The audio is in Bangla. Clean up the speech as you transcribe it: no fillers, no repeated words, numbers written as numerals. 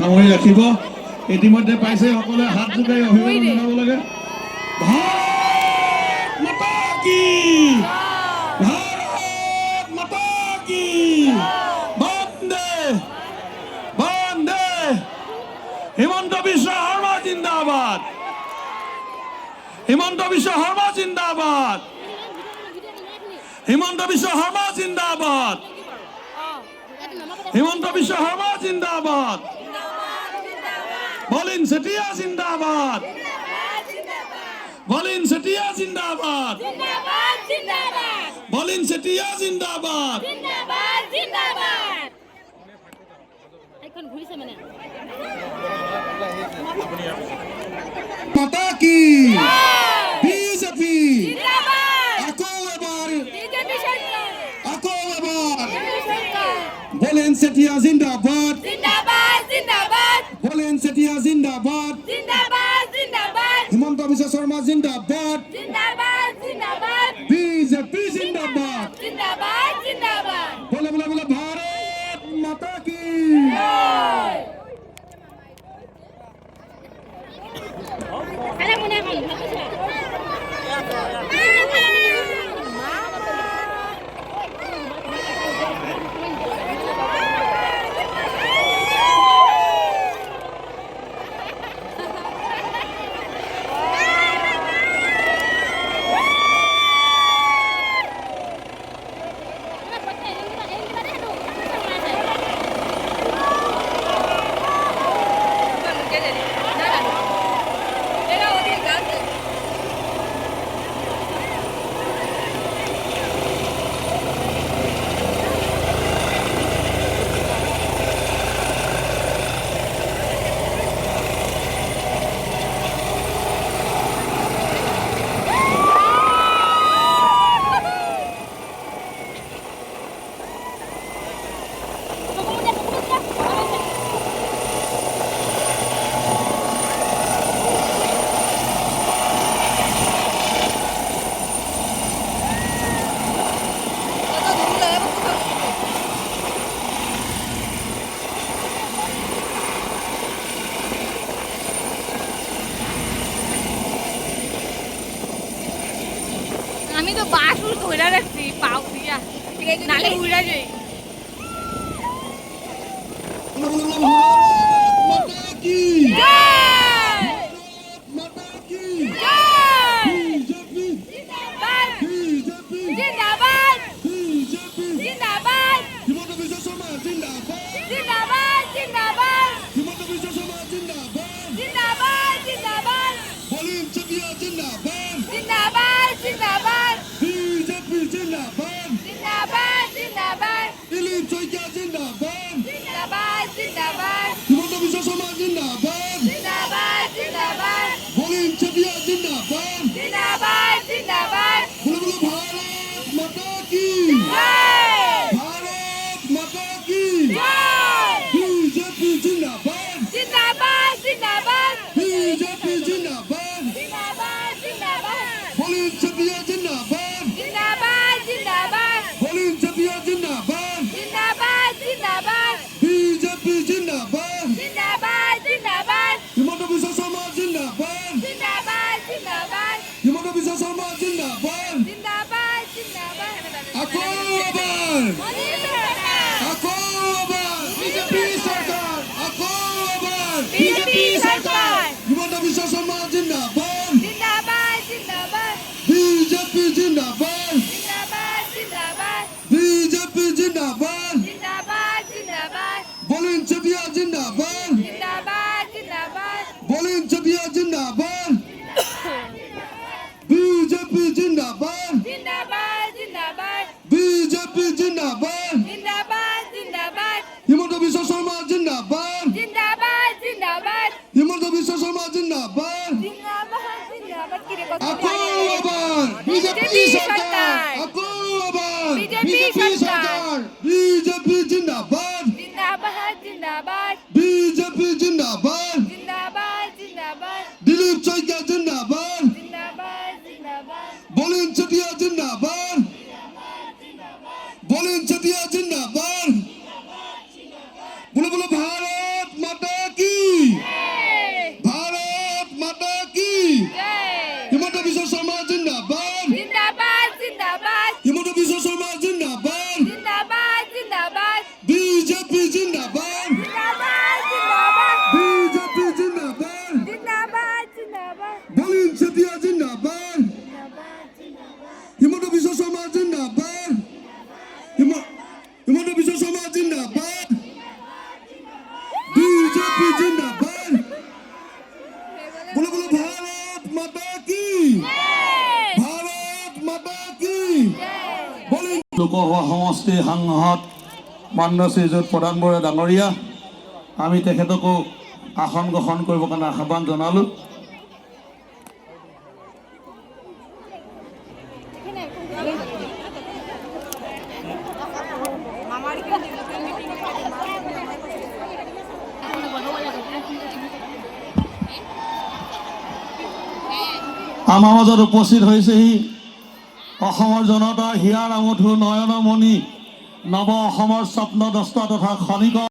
সামৰি ৰাখিব ইতিমধ্যে পাইছে সকলে হাত জোকাৰি অভিবাদন জনাব লাগে ভাৰত মাতা কি ভাৰত মাতা কি বন্দে বন্দে হিমন্ত বিশ্ব শৰ্মা জিন্দাবাদ হিমন্ত বিশ্ব শৰ্মা জিন্দাবাদ হিমন্ত বিশ্ব শৰ্মা জিন্দাবাদ হিমন্ত বিশ্ব শৰ্মা জিন্দাবাদ বলিন চেতিয়া জিন্দাবাদ বলিন চেতিয়া জিন্দাবাদ বলিন চেতিয়া জিন্দাবাদ মাতা কি বিজেপি আকৌ এবাৰ বলেন চেতিয়া জিন্দাবাদ বলেন চেতিয়া জিন্দাবাদ হিমন্ত বিশ্ব শৰ্মা জিন্দাবাদ বিজেপি জিন্দাবাদ বলে বলে বলে ভাৰত মাতা কি আমি তো বাস ধরে রাখছি পাও দিয়া নালে উড়া যাই মাতা কি মাতা কি বিজেপি জিন্দাবাদ বিজেপি জিন্দাবাদ হিমন্ত বিশ্ব শৰ্মা জিন্দাবাদ জিন্দাবাদ জিন্দাবাদ হিমন্ত বিশ্ব শৰ্মা জিন্দাবাদ জিন্দাবাদ জিন্দাবাদ বলিন চেতিয়া জিন্দাবাদ জিন্দাবাদ জিন্দাবাদ বিজেপি জিন্দাবাদ জিন্দাবাদ জিন্দাবাদ দিলীপ শইকীয়া জিন্দাবাদ জিন্দাবাদ জিন্দাবাদ হিমন্ত বিশ্ব শৰ্মা জিন্দাবাদ জিন্দাবাদ জিন্দাবাদ বলিন চেতিয়া জিন্দাবাদ জিন্দাবাদ জিন্দাবাদ বলে বলে ভাৰত মাতা কি জয় ভাৰত মাতা কি জয় বিজেপি জিন্দাবাদ জিন্দাবাদ জিন্দাবাদ বিজেপি জিন্দাবাদ জিন্দাবাদ জিন্দাবাদ বলিন চেতিয়া জিন্দাবাদ জিন্দাবাদ জিন্দাবাদ বলিন চেতিয়া জিন্দাবাদ জিন্দাবাদ জিন্দাবাদ বিজেপি জিন্দাবাদ জিন্দাবাদ জিন্দাবাদ হিমন্ত বিশ্ব শৰ্মা জিন্দাবাদ জিন্দাবাদ জিন্দাবাদ হিমন্ত বিশ্ব শৰ্মা জিন্দাবাদ জিন্দাবাদ জিন্দাবাদ আকৌ এবাৰ মোদী চৰকাৰ আকৌ এবাৰ বিজেপি চৰকাৰ আকৌ এবাৰ বিজেপি চৰকাৰ হিমন্ত বিশ্ব শৰ্মা জিন্দাবাদ জিন্দাবাদ জিন্দাবাদ বিজেপি জিন্দাবাদ জিন্দাবাদ জিন্দাবাদ বিজেপি জিন্দাবাদ জিন্দাবাদ জিন্দাবাদ বলিন চেতিয়া জিন্দাবাদ জিন্দাবাদ জিন্দাবাদ বলিন চেতিয়া জিন্দাবাদ বিজেপি জিন্দাবাদ জিন্দাবাদ জিন্দাবাদ বিজেপি জিন্দাবাদ জিন্দাবাদ জিন্দাবাদ হিমন্ত বিশ্ব শৰ্মা জিন্দাবাদ জিন্দাবাদ জিন্দাবাদ হিমন্ত বিশ্ব শৰ্মা জিন্দাবাদ জিন্দাবাদ জিন্দাবাদ কি রে কথা আকৌ এবাৰ বিজেপি চৰকাৰ আকৌ এবাৰ বিজেপি চৰকাৰ বিজেপি জিন্দাবাদ জিন্দাবাদ জিন্দাবাদ বিজেপি জিন্দাবাদ জিন্দাবাদ জিন্দাবাদ দিলীপ শইকীয়া জিন্দাবাদ জিন্দাবাদ জিন্দাবাদ বলিন চেতিয়া জিন্দাবাদ বলিন চেতিয়া জিন্দাবাদ বলে বলে ভাৰত মাতা কি বিজেপি জিন্দাবাদ বলো বলো ভারত মাতা কি ভারত মাতা কি বলি লোকসভা সমষ্টিৰ সাংসদ মাননীয় শ্ৰীযুত প্ৰধান বৰা ডাঙৰীয়া আমি তেখেতকো আসন গ্ৰহণ কৰিবৰ কাৰণে আহ্বান জনালোঁ। আমাৰ মাজত উপস্থিত হৈছেহি অসমৰ জনতাৰ হিয়াৰ আমঠু নয়নমণি নৱ অসমৰ স্বপ্নদ্ৰষ্টা তথা খনিকৰ